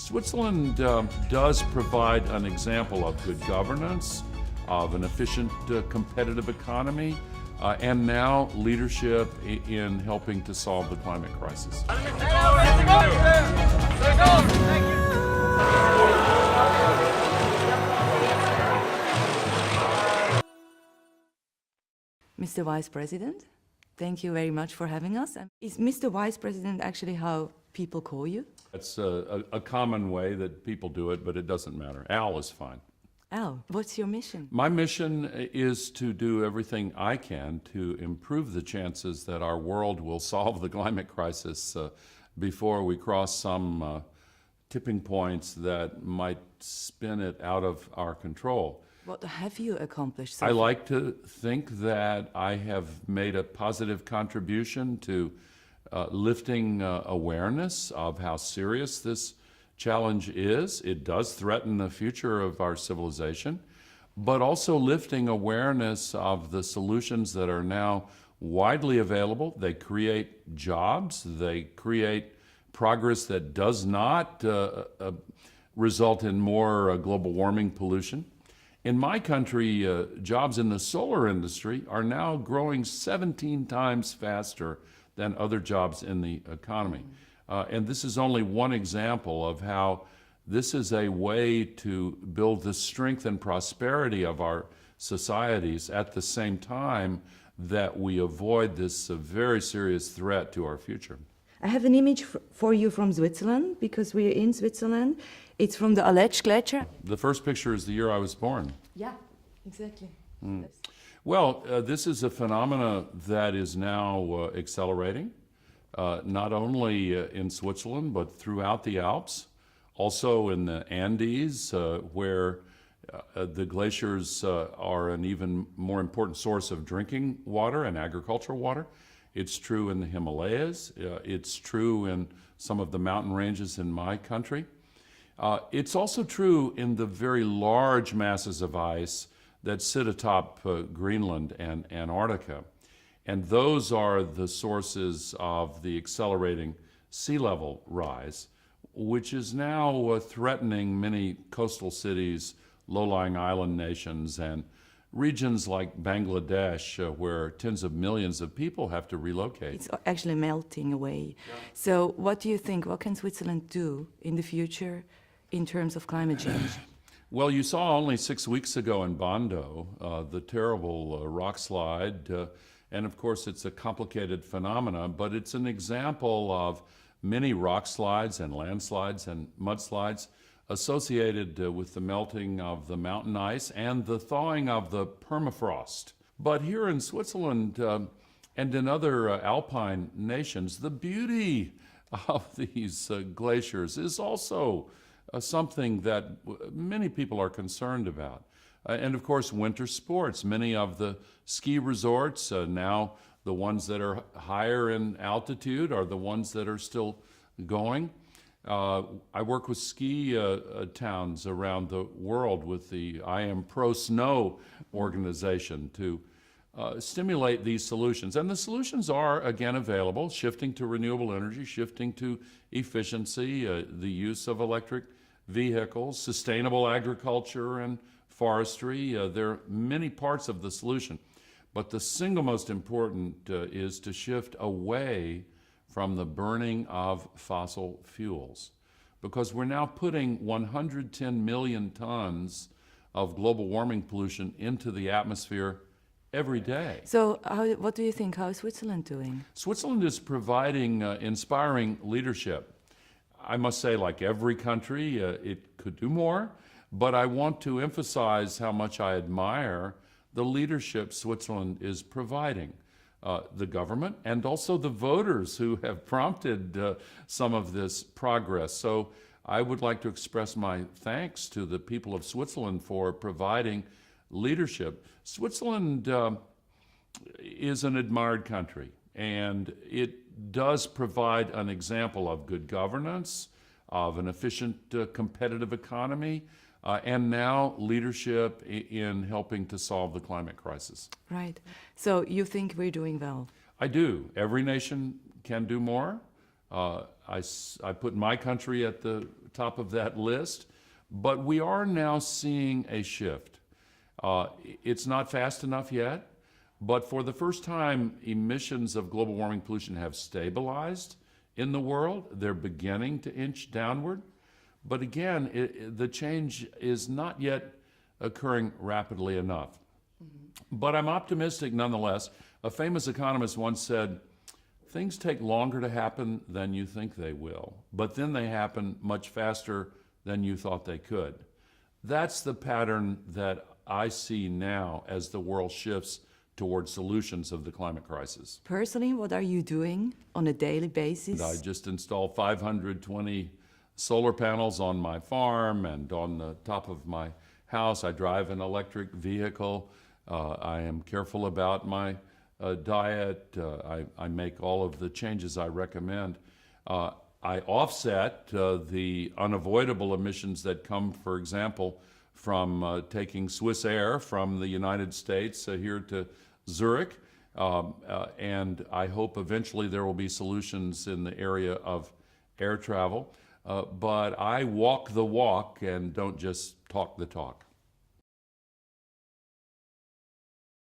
Switzerland does provide an example of good governance, of an efficient, competitive economy, and now leadership in helping to solve the climate crisis. Mr. Vice President, thank you very much for having us. Is Mr. Vice President actually how people call you? It's a common way that people do it, but it doesn't matter. Al is fine. Al, what's your mission? My mission is to do everything I can to improve the chances that our world will solve the climate crisis before we cross some tipping points that might spin it out of our control. What have you accomplished so I far? like to think that I have made a positive contribution to lifting awareness of how serious this challenge is. It does threaten the future of our civilization, but also lifting awareness of the solutions that are now widely available. They create jobs, they create progress that does not result in more global warming pollution. In my country, jobs in the solar industry are now growing 17 times faster than other jobs in the economy. And this is only one example of how this is a way to build the strength and prosperity of our societies at the same time that we avoid this very serious threat to our future. I have an image for you from Switzerland, because we're in Switzerland. It's from the erklärt glacier. The first picture is the year I was born. Yeah, exactly. Well, this is a phenomena that is now accelerating, not only in Switzerland, but throughout the Alps, also in the Andes, where the glaciers are an even more important source of drinking water and agricultural water. It's true in the Himalayas. It's true in some of the mountain ranges in my country. It's also true in the very large masses of ice that sit atop Greenland and Antarctica. And those are the sources of the accelerating sea level rise, which is now threatening many coastal cities, low-lying island nations, and regions like Bangladesh, where tens of millions of people have to relocate. It's actually melting away. Yeah. So what do you think, what can Switzerland do in the future in terms of climate change? Well, you saw only 6 weeks ago in Bondo the terrible rock slide, and of course it's a complicated phenomenon, but it's an example of many rock slides and landslides and mudslides associated with the melting of the mountain ice and the thawing of the permafrost. But here in Switzerland and in other alpine nations, the beauty of these glaciers is also something that many people are concerned about. And of course, winter sports. Many of the ski resorts, now the ones that are higher in altitude are the ones that are still going. I work with ski towns around the world with the I Am Pro Snow organization to stimulate these solutions. And the solutions are, again, available, shifting to renewable energy, shifting to efficiency, the use of electric vehicles, sustainable agriculture and forestry. There are many parts of the solution. But the single most important is to shift away from the burning of fossil fuels, because we're now putting 110 million tons of global warming pollution into the atmosphere every day. So what do you think, how is Switzerland doing? Switzerland is providing inspiring leadership. I must say, like every country, it could do more, but I want to emphasize how much I admire the leadership Switzerland is providing. The government and also the voters who have prompted some of this progress. So I would like to express my thanks to the people of Switzerland for providing leadership. Switzerland is an admired country, and it does provide an example of good governance, of an efficient, competitive economy, and now leadership in helping to solve the climate crisis. Right. So you think we're doing well? I do. Every nation can do more. I put my country at the top of that list, but we are now seeing a shift. It's not fast enough yet, but for the first time, emissions of global warming pollution have stabilized in the world. They're beginning to inch downward. But again, the change is not yet occurring rapidly enough. But I'm optimistic nonetheless. A famous economist once said, things take longer to happen than you think they will, but then they happen much faster than you thought they could. That's the pattern that I see now as the world shifts towards solutions of the climate crisis. Personally, what are you doing on a daily basis? I just installed 520 solar panels on my farm and on the top of my house. I drive an electric vehicle. I am careful about my diet. I make all of the changes I recommend. I offset the unavoidable emissions that come, for example, from taking Swiss Air from the United States here to Zurich. And I hope eventually there will be solutions in the area of air travel. But I walk the walk and don't just talk the talk.